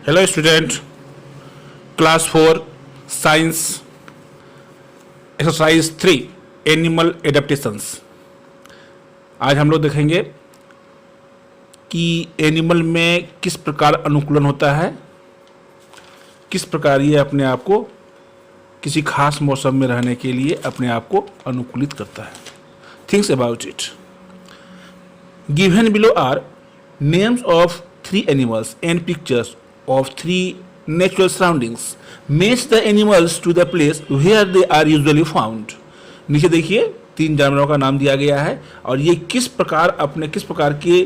Hello student, class 4 science exercise 3 animal adaptations. आज हम लोग देखेंगे कि एनिमल में किस प्रकार अनुकूलन होता है, किस प्रकार ये अपने आप को किसी खास मौसम में रहने के लिए अपने आप को अनुकूलित करता है। Thinks about it. Given below are names of 3 animals and pictures of 3 natural surroundings. Match the animals to the place where they are usually found. नीचे देखिए 3 जानवरों का नाम दिया गया है और ये किस प्रकार के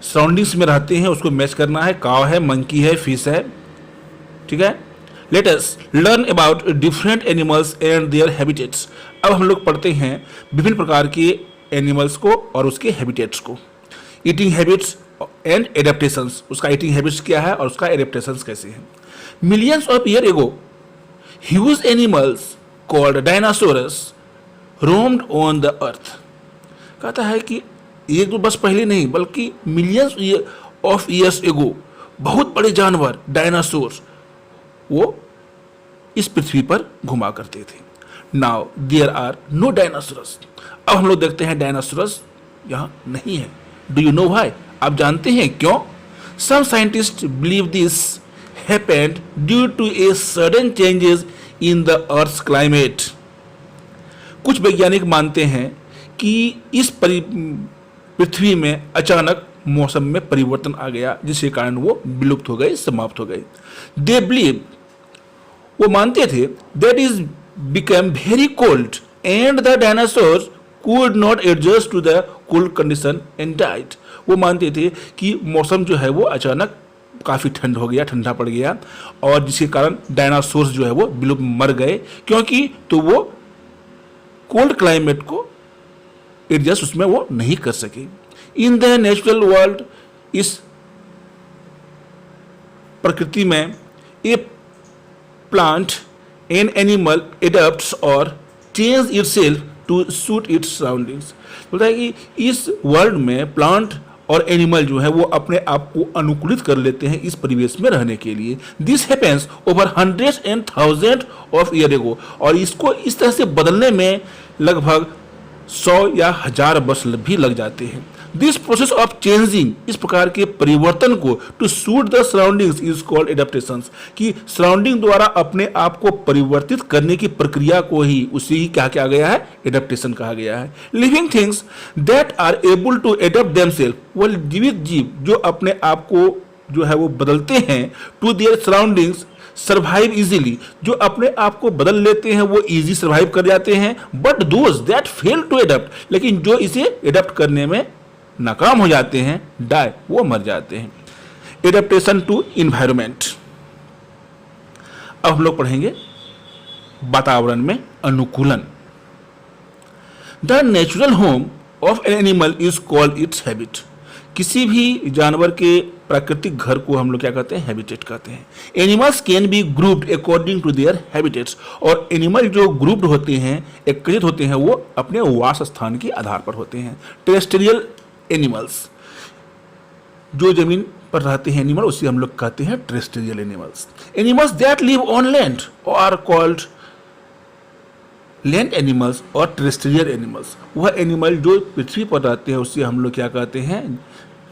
सराउंडिंग्स में रहते हैं उसको मैच करना है। काव है, मंकी है, फिश है, ठीक है। Let us learn about different animals and their habitats. अब हम लोग पढ़ते हैं विभिन्न प्रकार के एनिमल्स को और उसके हैबिटेट्स को। ईटिंग हैबिट्स एंड एडेप्टेशंस, उसका ईटिंग हैबिट्स क्या है और उसका एडेप्टेशंस कैसे हैं। Millions of year ago huge animals called dinosaurs roamed on the earth. कहता है कि एक दो बस पहले नहीं बल्कि मिलियंस ऑफ ईयर्स एगो बहुत बड़े जानवर डायनासोर वो इस पृथ्वी पर घुमा करते थे। Now there are no dinosaurs. अब हम लोग देखते हैं डायनासोरस यहाँ नहीं है। Do you know why? आप जानते हैं क्यों? Some scientists believe this happened due to a sudden changes in the Earth's climate. कुछ वैज्ञानिक मानते हैं कि इस पृथ्वी में अचानक मौसम में परिवर्तन आ गया जिसके कारण वो विलुप्त हो गए, समाप्त हो गए। They believe, वो मानते थे, that is became very cold and the dinosaurs could not adjust to the cold condition and died. वो मानते थे कि मौसम जो है वो अचानक काफ़ी ठंड हो गया, ठंडा पड़ गया और जिसके कारण डायनासोर्स जो है वो विलुप्त मर गए क्योंकि तो वो कोल्ड क्लाइमेट को एडजस्ट उसमें वो नहीं कर सके। इन द नेचुरल वर्ल्ड, इस प्रकृति में a plant an animal adapts और change itself to suit its surroundings. बोलता है कि इस वर्ल्ड में प्लांट और एनिमल जो है वो अपने आप को अनुकूलित कर लेते हैं इस परिवेश में रहने के लिए। This happens over hundreds and thousand of year ago, और इसको इस तरह से बदलने में लगभग 100 या 1000 वर्ष भी लग जाते हैं। दिस प्रोसेस ऑफ चेंजिंग, इस प्रकार के परिवर्तन को to suit the surroundings is called adaptations, कि सराउंडिंग द्वारा अपने आप को परिवर्तित करने की प्रक्रिया को ही उसी ही क्या कहा गया है, एडेप्टेशन कहा गया है। Living things that are able to adapt themself, वो जीवित जीव जो अपने आप को जो है वो बदलते हैं to their surroundings survive easily, जो अपने आप को बदल लेते हैं वो इजी सर्वाइव कर जाते हैं। But those that fail to adapt, लेकिन जो इसे एडेप्ट करने में नाकाम हो जाते हैं, डाई, वो मर जाते हैं। Adaptation to environment. अब हम लोग पढ़ेंगे वातावरण में अनुकूलन। The natural home of an animal is called its habit. किसी भी जानवर के प्राकृतिक घर को हम लोग क्या कहते हैं, हैबिटेट कहते हैं। Animals can be grouped according to their habitats, और एनिमल जो ग्रुप्ड होते हैं, एकत्रित होते हैं, वो अपने वास स्थान के आधार पर होते हैं। टेरेस्ट्रियल एनिमल्स, जो जमीन पर रहते हैं एनिमल, उसे हम लोग कहते हैं terrestrial animals. Animals that live on land are called land animals और टेरेस्ट्रियल एनिमल्स। वह एनिमल जो पृथ्वी पर रहते हैं उसे हम लोग क्या कहते हैं,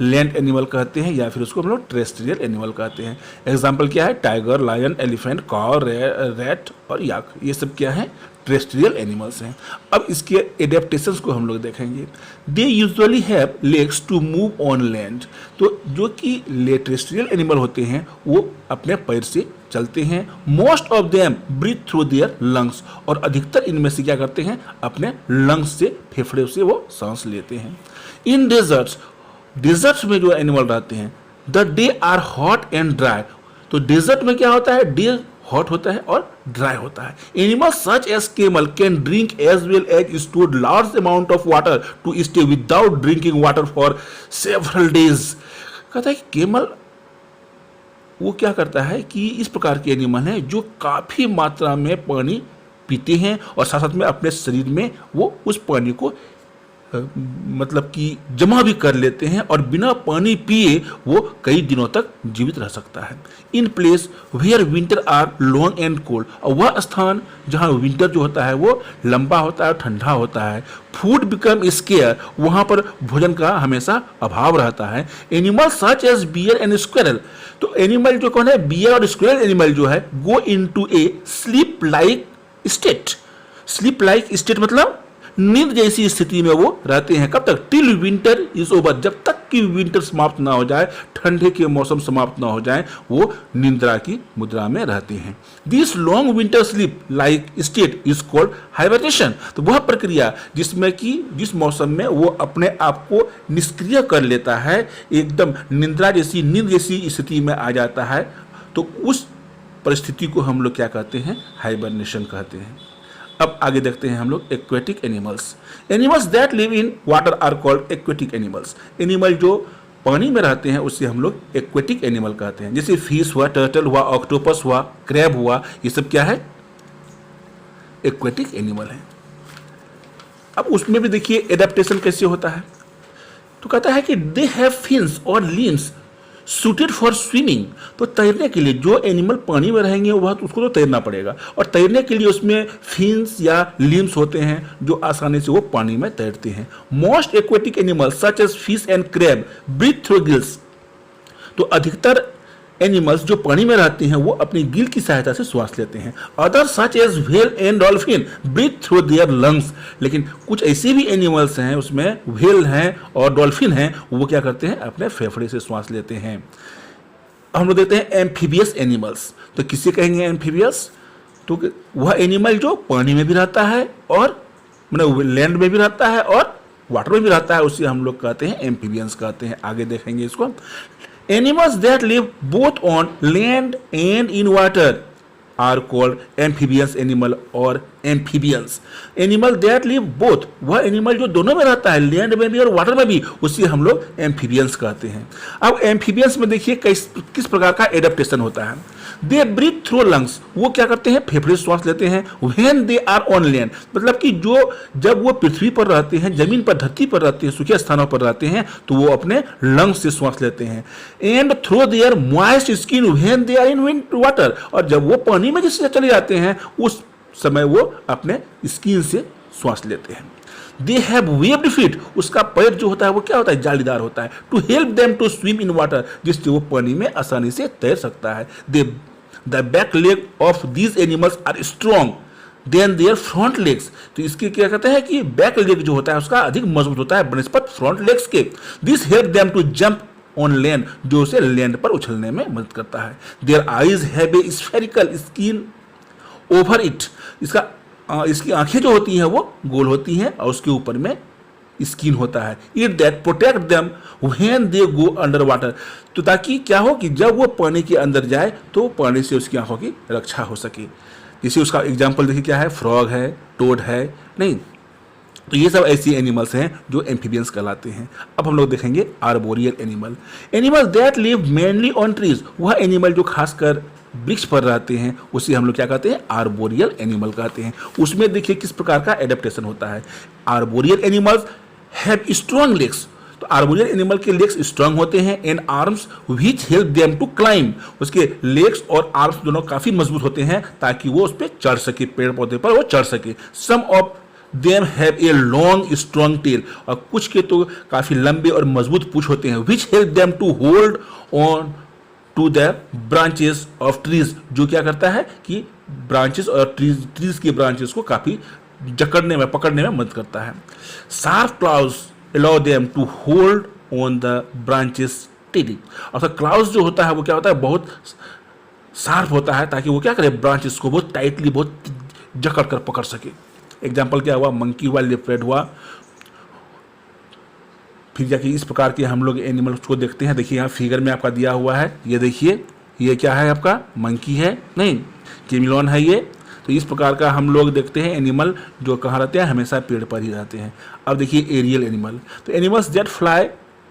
लैंड एनिमल कहते हैं, या फिर उसको हम लोग टेरेस्ट्रियल एनिमल कहते हैं। एग्जाम्पल क्या है, टाइगर, लायन, एलिफेंट, काव, रैट और याक, ये सब क्या है, टेरेस्ट्रियल एनिमल्स हैं। अब इसके एडेप्टेशंस को हम लोग देखेंगे। They usually have legs to move on land, तो जो कि टेरेस्ट्रियल एनिमल होते हैं वो अपने पैर से चलते हैं। Most of them breathe through their lungs, और अधिकतर इनमें से क्या करते हैं, अपने लंग्स से, फेफड़े से वो सांस लेते हैं। इन डेजर्ट्स, डेजर्ट्स में जो एनिमल रहते हैं, the day are hot and dry, तो डेजर्ट में क्या होता है, डे हॉट होता है और ड्राई होता है। Animals such as camel can drink as well as store large amount of water to stay without drinking water for several days. कहता है कि केमल वो क्या करता है कि इस प्रकार के एनिमल हैं जो काफी मात्रा में पानी पीते हैं और साथ साथ में अपने शरीर में वो उस पानी को मतलब कि जमा भी कर लेते हैं और बिना पानी पिए वो कई दिनों तक जीवित रह सकता है। In place where winter are long and cold, और वह स्थान जहाँ विंटर जो होता है वो लंबा होता है, ठंडा होता है। फूड बिकम स्केयर, वहाँ पर भोजन का हमेशा अभाव रहता है। Animal such as bear and squirrel, तो एनिमल जो कौन है, बियर और स्क्वेरल एनिमल जो है, go into a sleep like state. Sleep like state मतलब नींद जैसी स्थिति में वो रहते हैं। कब तक? टिल विंटर इज ओवर, जब तक कि विंटर समाप्त ना हो जाए, ठंडे के मौसम समाप्त ना हो जाए, वो निद्रा की मुद्रा में रहते हैं। This long winter sleep like state is called hibernation, तो वह प्रक्रिया जिसमें कि जिस मौसम में वो अपने आप को निष्क्रिय कर लेता है, एकदम निद्रा जैसी, नींद जैसी स्थिति में आ जाता है, तो उस परिस्थिति को हम लोग क्या कहते हैं? हाइबरनेशन कहते हैं। अब आगे देखते हैं हम लोग aquatic animals. Animals that live in water are called aquatic animals. Animal जो पानी में रहते हैं उससे हम लोग एक्वेटिक एनिमल कहते हैं। जैसे फिश हुआ, टर्टल हुआ, ऑक्टोपस हुआ, क्रैब हुआ, ये सब क्या है? एक्वेटिक एनिमल है। अब उसमें भी देखिए एडेप्टेशन कैसे होता है, तो कहता है कि दे हैव फिन्स और लिम्स सूटेड फॉर स्विमिंग, तो तैरने के लिए जो एनिमल पानी में रहेंगे वह तो उसको तो तैरना पड़ेगा, और तैरने के लिए उसमें फिन्स या लिम्स होते हैं जो आसानी से वो पानी में तैरते हैं। Most aquatic animals such as fish and crab breathe through gills, तो अधिकतर एनिमल्स जो पानी में रहते हैं वो अपनी गिल की सहायता से श्वास लेते हैं। Other such as whale and dolphin breathe through their lungs, लेकिन कुछ ऐसे भी एनिमल्स हैं, उसमें व्हेल हैं और डॉल्फिन हैं, वो क्या करते हैं? अपने फेफड़े से श्वास लेते हैं। हम लोग देखते हैं एम्फीबियस एनिमल्स, तो किसे कहेंगे एम्फीबियस? तो वह एनिमल जो पानी में भी रहता है और मतलब लैंड में भी रहता है और वाटर में भी रहता है, उसे हम लोग कहते हैं एम्फीबियंस कहते हैं। आगे देखेंगे इसको। Animals that live both on land and in water are called amphibious animal or amphibians. Animal that live both, वह एनिमल जो दोनों में रहता है, लैंड में भी और वाटर में भी, उसी हम लोग एम्फीबियंस कहते हैं। अब एम्फीबियंस में देखिए किस प्रकार का एडेप्टेशन होता है। दे ब्रीथ थ्रू लंग्स, वो क्या करते हैं? फेफड़े से श्वास लेते हैं। When they are on land, मतलब कि जब वो पृथ्वी पर रहते हैं, जमीन पर, धरती पर रहते हैं, सूखे स्थानों पर रहते हैं, तो वो अपने लंग्स से श्वास लेते हैं। And through their moist skin when they are in water, और जब वो पानी में जिससे चले जाते हैं उस समय वो अपने स्किन से श्वास लेते हैं। दे हैव वेब्ड फीट, उसका पैर जो होता है वो क्या होता है? जालीदार होता है। To help them to swim in water, जिससे वो पानी में आसानी से तैर सकता है। The back leg of these animals are strong than their front legs, तो इसके क्या कहते हैं कि बैक लेग जो होता है उसका अधिक मजबूत होता है बनस्पत फ्रंट लेग्स के। This help them to jump on land, जो उसे लैंड पर उछलने में मदद करता है। Their eyes have a spherical skin over it, इसकी आंखें जो होती हैं वो गोल होती हैं और उसके ऊपर में स्किन होता है। It that protect them when they go under water, तो ताकि क्या हो कि जब वो पानी के अंदर जाए तो पानी से उसकी आंखों की रक्षा हो सके। जैसे उसका एग्जाम्पल देखिए क्या है, फ्रॉग है, टोड है, नहीं, तो ये सब ऐसी एनिमल्स हैं जो एम्फीबियंस कहलाते हैं। अब हम लोग देखेंगे arboreal animal. Animal that live mainly on trees, वह एनिमल जो खासकर वृक्ष पर रहते हैं उसे हम लोग क्या कहते हैं? आर्बोरियल एनिमल कहते हैं। उसमें देखिए किस प्रकार का एडेप्टेशन होता है। Arboreal animals have strong legs, तो आर्बोरियल एनिमल के लेग्स स्ट्रांग होते हैं। And arms which help them to climb, उसके लेग्स और आर्म्स दोनों काफी मजबूत होते हैं ताकि वो उस पर चढ़ सके, पेड़ पौधे पर वो चढ़ सके। Some of them have a long strong tail, और कुछ के तो काफी लंबे और मजबूत पूंछ होते हैं। Which help them to hold on to the branches of trees, जो क्या करता है कि ब्रांचेस और ट्रीज के ब्रांचेस को काफी जकड़ने में, पकड़ने में मदद करता है। Sharp claws allow them to hold on the branches टेडी, और क्लाउज जो होता है वो क्या होता है? बहुत शार्प होता है ताकि वो क्या करे? ब्रांचेस को बहुत टाइटली, बहुत जकड़ कर पकड़ सके। एग्जाम्पल क्या हुआ? मंकी हुआ, लेपर्ड हुआ। फिर जाके इस प्रकार के हम लोग एनिमल्स को देखते हैं। देखिए यहाँ फिगर में आपका दिया हुआ है, ये देखिए, ये क्या है आपका? मंकी है, नहीं, कैमिलोन है ये। तो इस प्रकार का हम लोग देखते हैं एनिमल जो कहाँ रहते हैं? हमेशा पेड़ पर ही रहते हैं। अब देखिए एरियल एनिमल, तो animals that fly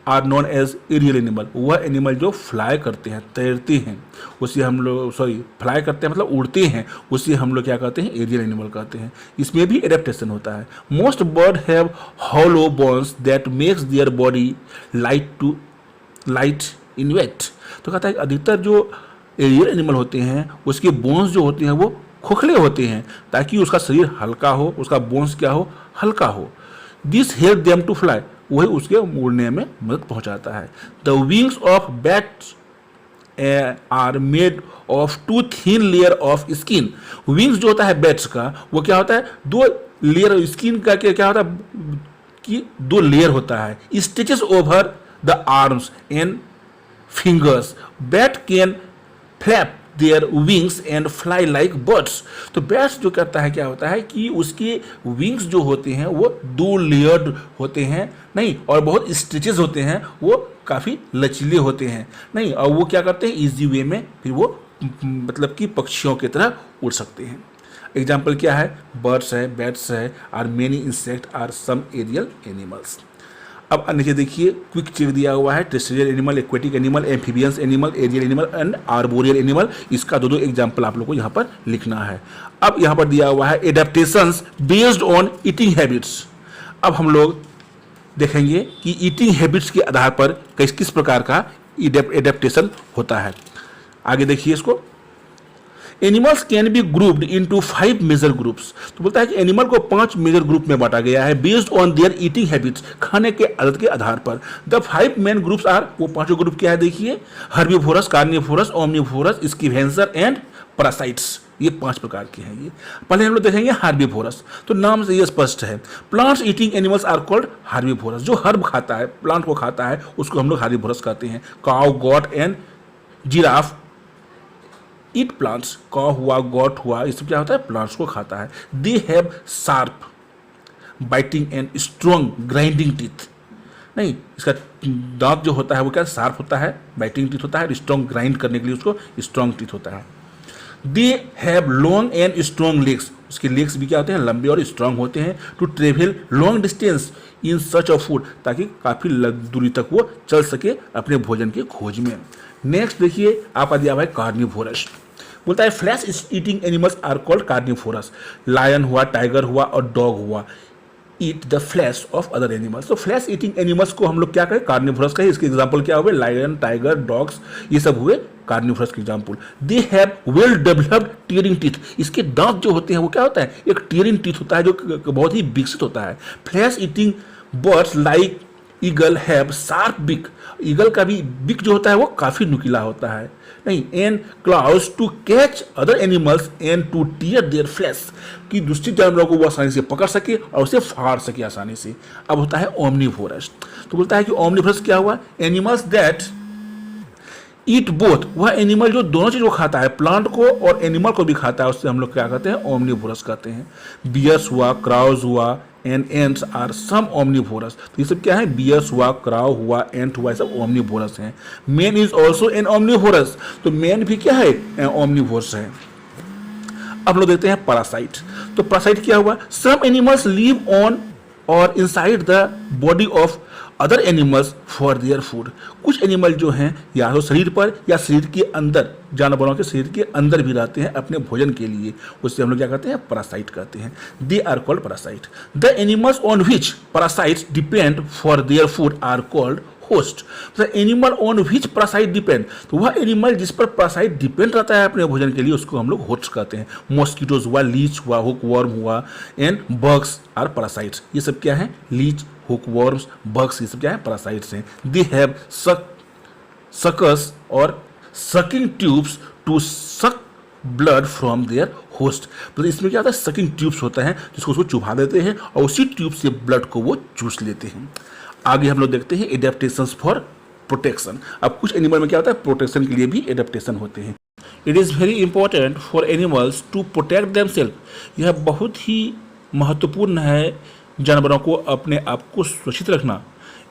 are known as aerial animal. वह एनिमल जो फ्लाई करते हैं, तैरते हैं, उसे हम लोग फ्लाई करते हैं मतलब उड़ते हैं, उसे हम लोग क्या कहते हैं, एरियल एनिमल कहते हैं। इसमें भी एडेप्टेशन होता है। Most bird have hollow bones that makes their body light in weight. तो कहता है कि अधिकतर जो एरियल एनिमल होते हैं उसके बोन्स जो होते हैं वो खोखले होते हैं ताकि उसका शरीर हल्का हो, उसका बोन्स क्या हो, हल्का हो। This help them to fly, वही उसके उड़ने में मदद पहुंचाता है। The wings of bats are made of two thin layer of skin. Wings जो होता है बैट्स का वो क्या होता है, दो लेयर स्किन का क्या होता है कि दो लेयर होता है, stitches over the arms and fingers. Bat can flap their wings and fly like birds. तो बैट्स जो करता है क्या होता है कि उसके विंग्स जो होते हैं वो दो लेयर्ड होते हैं नहीं, और बहुत स्टिचेस होते हैं, वो काफ़ी लचीले होते हैं नहीं, और वो क्या करते हैं इजी वे में फिर वो मतलब कि पक्षियों की तरह उड़ सकते हैं। एग्जाम्पल क्या है, बर्ड्स है, बैट्स है, are many insect are some aerial animals. अब नीचे देखिए क्विक चेक दिया हुआ है, terrestrial animal, aquatic animal, amphibians animal, aerial animal and arboreal animal. इसका दो एग्जाम्पल आप लोग को यहाँ पर लिखना है। अब यहाँ पर दिया हुआ है adaptations based on eating habits. अब हम लोग देखेंगे कि ईटिंग हैबिट्स के आधार पर किस प्रकार का एडेप्टेशन होता है। आगे देखिए इसको, animals can be grouped into 5 major groups. तो बोलता है कि एनिमल को 5 मेजर ग्रुप में बांटा गया है based on their eating habits, खाने के आदत के आधार पर। द 5 मेन ग्रुप्स आर, वो पांचों ग्रुप क्या है देखिए, herbivorous, carnivorous, omnivorous, scavenger and parasites. ये 5 प्रकार के हैं। ये पहले हम लोग देखेंगे हार्बीवोरस। तो नाम से ये स्पष्ट है, plants eating animals are called herbivorous. जो हर्ब खाता है, प्लांट को खाता है, उसको हम लोग हार्बीवोरस कहते हैं। Cow, got and giraffe eat plants. कॉ हुआ, गॉट हुआ, ये सब क्या होता है, प्लांट्स को खाता है। They have sharp biting and strong grinding teeth. नहीं, इसका दांत जो होता है वो क्या शार्प होता है, बाइटिंग टीथ होता है, स्ट्रॉन्ग ग्राइंड करने के लिए उसको स्ट्रॉन्ग टीथ होता है। They have long and strong legs. उसके लेग्स भी क्या होते हैं, लंबे और स्ट्रॉन्ग होते हैं। To travel long distance in search of food, ताकि काफ़ी दूरी तक वो चल सके अपने भोजन की खोज में। नेक्स्ट देखिए आपका दिया हुआ है कार्निवोरस। बोलता है flesh eating animals are called carnivorous. Lion हुआ, टाइगर हुआ और डॉग हुआ eat the flesh of other animals. तो फ्लैश ईटिंग एनिमल्स को हम लोग क्या कहें, कार्निवोरस कहें। इसके एग्जाम्पल क्या हुए, लायन, टाइगर, डॉग्स, ये सब हुए कार्निवोरस के example. They have well developed tearing teeth. इसके दांत जो होते हैं वो क्या होता है, एक टीयरिंग टीथ होता है जो बहुत ही विकसित होता है। Flesh eating birds like eagle have sharp बिक। ईगल का भी बिक जो होता है वो काफी नुकीला होता है नहीं। And claws to catch other animals and to tear their flesh, कि दूसरे जानवरों को वो आसानी से पकड़ सके और उसे फाड़ सके आसानी से। अब होता है ओमनिवोरस। तो बोलता है कि ओमनिवोरस क्या हुआ, एनिमल्स दैट ईट बोथ। वह एनिमल जो दोनों चीज को खाता है, प्लांट को और एनिमल को भी खाता है, उससे हम लोग क्या कहते हैं, ओमनिवोरस कहते हैं। बियर्स हुआ, क्राउज हुआ and ants are some omnivorous. तो ये सब क्या है, बियर्स हुआ, क्राउ हुआ, एंट हुआ, ये सब ओमनिवोरस हैं। Man is also an omnivorous. तो मैन भी क्या है, ओमनिवोरस है। अब लोग देखते हैं पैरासाइट। तो पैरासाइट क्या हुआ, सम एनिमल्स लिव ऑन और inside the body of other animals for their food. कुछ एनिमल जो हैं या तो शरीर पर या शरीर के अंदर, जानवरों के शरीर के अंदर भी रहते हैं अपने भोजन के लिए, उससे हम लोग क्या कहते हैं, पैरासाइट कहते हैं। They are called parasite. The animals on which parasites depend for their food are called host. Animal on which parasite depend, तो वह एनिमल जिस पर पैरासाइट डिपेंड रहता है अपने भोजन के लिए, उसको हम लोग होस्ट कहते हैं। मॉस्किटोज हुआ, लीच हुआ, हुक वर्म हुआ एंड बग्स आर पैरासाइट्स। ये सब क्या है, लीच, हुक वर्म्स, बग्स, ये सब क्या है, पैरासाइट्स हैं। दे हैव सकस और sucking tubes to suck blood from their host. तो इसमें क्या होता है, सकिंग ट्यूब्स होता है जिसको उसको चुभा देते हैं और उसी ट्यूब से ब्लड को वो चूस लेते हैं। आगे हम लोग देखते हैं एडेप्टेशंस फॉर प्रोटेक्शन। अब कुछ एनिमल में क्या होता है, प्रोटेक्शन के लिए भी एडेप्टेशन होते हैं। It is very important for animals to protect themselves. यह बहुत ही महत्वपूर्ण है जानवरों को अपने आप को सुरक्षित रखना।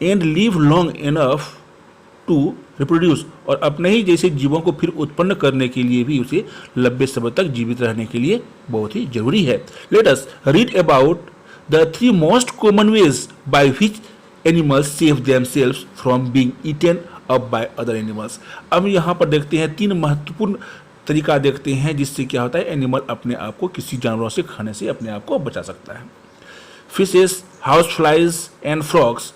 And live long enough to reproduce, और अपने ही जैसे जीवों को फिर उत्पन्न करने के लिए भी उसे लंबे समय तक जीवित रहने के लिए बहुत ही जरूरी है। Let us read about the 3 most common veg by which animals save themselves from being eaten up by other animals. अब यहाँ पर देखते हैं 3 महत्वपूर्ण तरीका देखते हैं जिससे क्या होता है एनिमल अपने आप को किसी जानवरों से खाने से अपने आप को बचा सकता है। Fishes, house flies and frogs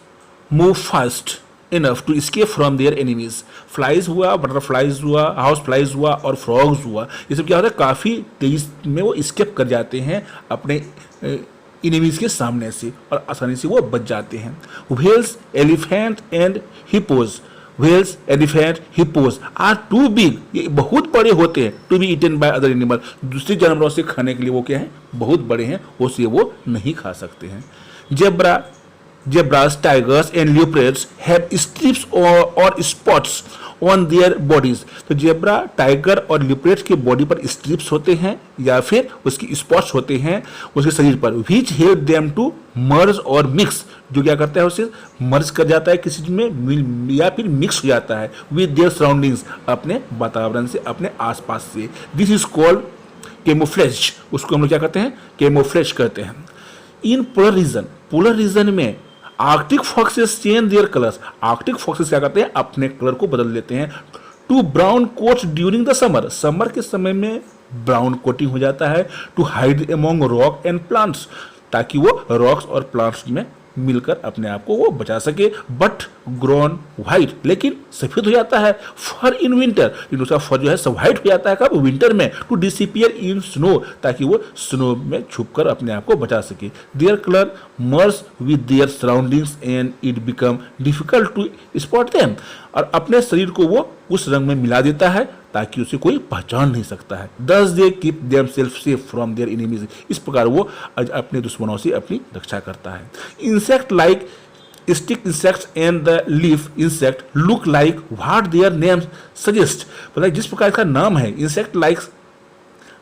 move fast enough to escape from their enemies. Flies हुआ, बटरफ्लाइज हुआ, हाउस फ्लाइज हुआ और फ्रॉग्स हुआ, ये सब क्या होता है काफ़ी तेज में वो स्केप कर जाते हैं अपने इनेमीज के सामने से और आसानी से वो बच जाते हैं। Whales, elephant and hippos, whales, elephant, hippos are too big, ये बहुत बड़े होते हैं, to be eaten by other animal, दूसरे जानवरों से खाने के लिए वो क्या है बहुत बड़े हैं, उसे वो नहीं खा सकते हैं। Zebras, tigers and leopards have strips or spots on their bodies। तो जेब्रा, टाइगर और लियोपार्ड के बॉडी पर स्ट्रिप्स होते हैं या फिर उसकी स्पॉट्स होते हैं उसके शरीर पर, which help them to merge और mix, जो क्या करता है उसे मर्ज कर जाता है किसी चीज में या फिर मिक्स हो जाता है with their surroundings, अपने वातावरण से, अपने आसपास से। This is called camouflage, उसको हम लोग क्या करते हैं camouflage करते हैं। इन पोलर रीजन में Arctic foxes change their colours, Arctic foxes क्या करते हैं अपने कलर को बदल लेते हैं। To brown coats during the summer, summer के समय में ब्राउन कोटिंग हो जाता है। To hide among rock and plants, ताकि वो रॉक्स और प्लांट्स में मिलकर अपने आप को वो बचा सके। बट ग्रोन व्हाइट, लेकिन सफेद हो जाता है। फर इन विंटर, उसका फर जो है सब व्हाइट हो जाता है कब विंटर में। टू डिसिपियर इन स्नो, ताकि वो स्नो में छुपकर अपने आप को बचा सके। Their colour merge with their surroundings and it become difficult to spot them, और अपने शरीर को वो उस रंग में मिला देता है ताकि उसे कोई पहचान नहीं सकता है। Thus they keep themselves safe from their enemies, इस प्रकार वो अपने दुश्मनों से अपनी रक्षा करता है। Insect like stick insects and the leaf insect look like what their name suggest, मतलब जिस प्रकार का नाम है insect like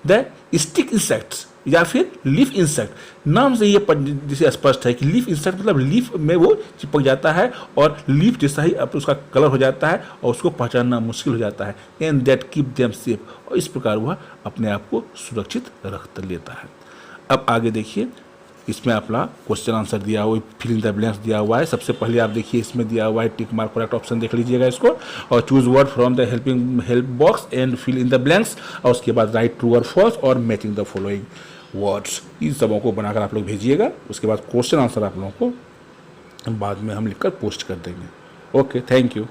the stick insects या फिर लीफ इंसेक्ट, नाम से ये जिसे स्पष्ट है कि लीफ इंसेक्ट मतलब लीफ में वो चिपक जाता है और लीफ जैसा ही अब उसका कलर हो जाता है और उसको पहचानना मुश्किल हो जाता है। And that keep them safe, और इस प्रकार वह अपने आप को सुरक्षित रख लेता है। अब आगे देखिए, इसमें अपना क्वेश्चन आंसर दिया हुआ, फिल इन द ब्लैंक्स दिया हुआ है। सबसे पहले आप देखिए इसमें दिया हुआ है टिक मार्क करेक्ट ऑप्शन देख लीजिएगा इसको, और choose word from the help box and fill in the blanks, और उसके बाद राइट ट्रू और फॉल्स और मैचिंग द फॉलोइंग वर्ड्स, इन सबों को बनाकर आप लोग भेजिएगा। उसके बाद क्वेश्चन आंसर आप लोगों को बाद में हम लिखकर पोस्ट कर देंगे। Okay, thank you.